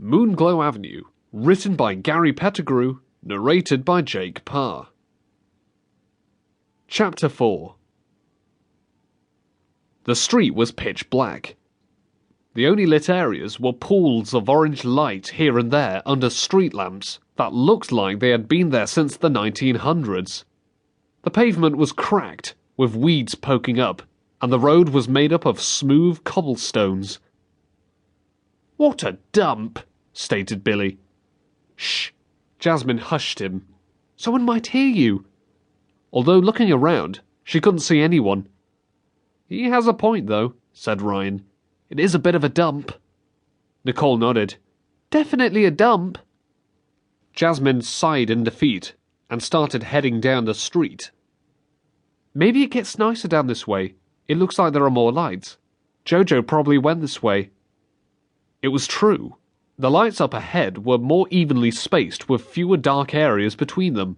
Moonglow Avenue, written by Gary Pettigrew, narrated by Jake Parr. Chapter 4. The street was pitch black. The only lit areas were pools of orange light here and there under street lamps that looked like they had been there since the 1900s. The pavement was cracked, with weeds poking up, and the road was made up of smooth cobblestones. "What a dump," stated Billy. "Shh." Jasmine hushed him. "Someone might hear you." Although looking around, she couldn't see anyone. "He has a point, though," said Ryan. "It is a bit of a dump." Nicole nodded. "Definitely a dump." Jasmine sighed in defeat and started heading down the street. "Maybe it gets nicer down this way. It looks like there are more lights. Jojo probably went this way." It was true. The lights up ahead were more evenly spaced with fewer dark areas between them.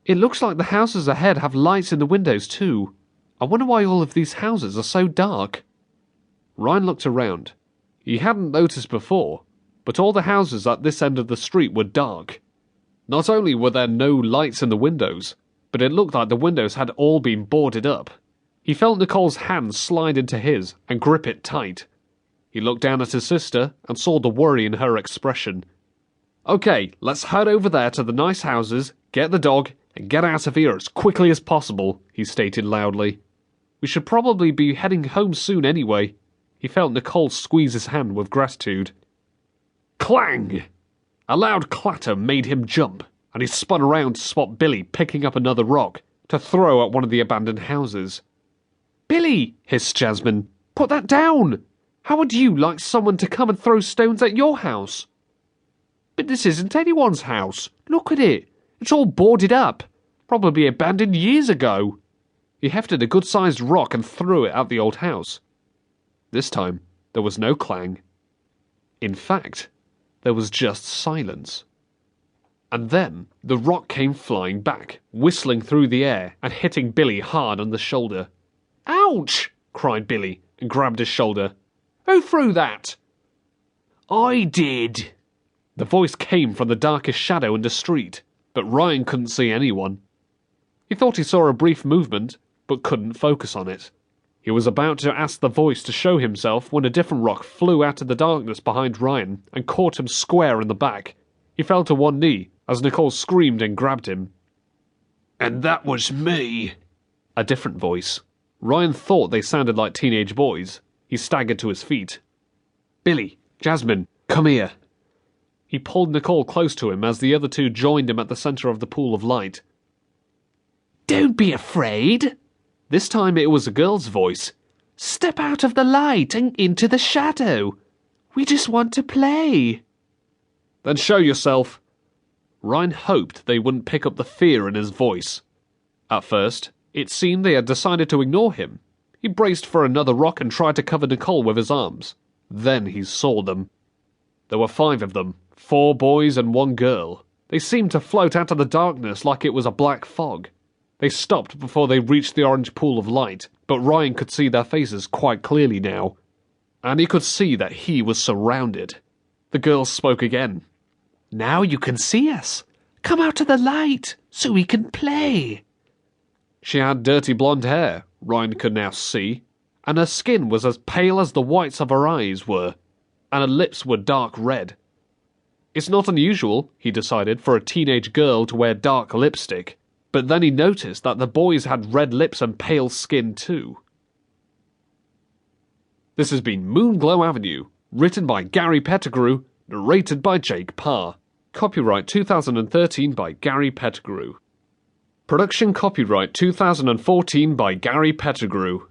"It looks like the houses ahead have lights in the windows too. I wonder why all of these houses are so dark." Ryan looked around. He hadn't noticed before, but all the houses at this end of the street were dark. Not only were there no lights in the windows, but it looked like the windows had all been boarded up. He felt Nicole's hand slide into his and grip it tight. He looked down at his sister and saw the worry in her expression. "Okay, let's head over there to the nice houses, get the dog, and get out of here as quickly as possible," he stated loudly. "We should probably be heading home soon anyway." He felt Nicole squeeze his hand with gratitude. Clang! A loud clatter made him jump, and he spun around to spot Billy picking up another rock to throw at one of the abandoned houses. "Billy!" hissed Jasmine. "Put that down! How would you like someone to come and throw stones at your house?" "But this isn't anyone's house. Look at it. It's all boarded up. Probably abandoned years ago." He hefted a good-sized rock and threw it at the old house. This time, there was no clang. In fact, there was just silence. And then, the rock came flying back, whistling through the air and hitting Billy hard on the shoulder. "Ouch!" cried Billy, and grabbed his shoulder. "Who threw that?" "I did." The voice came from the darkest shadow in the street, but Ryan couldn't see anyone. He thought he saw a brief movement, but couldn't focus on it. He was about to ask the voice to show himself when a different rock flew out of the darkness behind Ryan and caught him square in the back. He fell to one knee as Nicole screamed and grabbed him. "And that was me." A different voice. Ryan thought they sounded like teenage boys. He staggered to his feet. "Billy, Jasmine, come here." He pulled Nicole close to him as the other two joined him at the center of the pool of light. "Don't be afraid." This time it was a girl's voice. "Step out of the light and into the shadow. We just want to play." "Then show yourself." Ryan hoped they wouldn't pick up the fear in his voice. At first, it seemed they had decided to ignore him. He braced for another rock and tried to cover Nicole with his arms. Then he saw them. There were 5 of them, 4 boys and 1 girl. They seemed to float out of the darkness like it was a black fog. They stopped before they reached the orange pool of light, but Ryan could see their faces quite clearly now. And he could see that he was surrounded. The girl spoke again. "Now you can see us. Come out to the light so we can play." She had dirty blonde hair, Ryan could now see, and her skin was as pale as the whites of her eyes were, and her lips were dark red. It's not unusual, he decided, for a teenage girl to wear dark lipstick, but then he noticed that the boys had red lips and pale skin too. This has been Moonglow Avenue, written by Gary Pettigrew, narrated by Jake Parr. Copyright 2013 by Gary Pettigrew. Production copyright 2014 by Gary Pettigrew.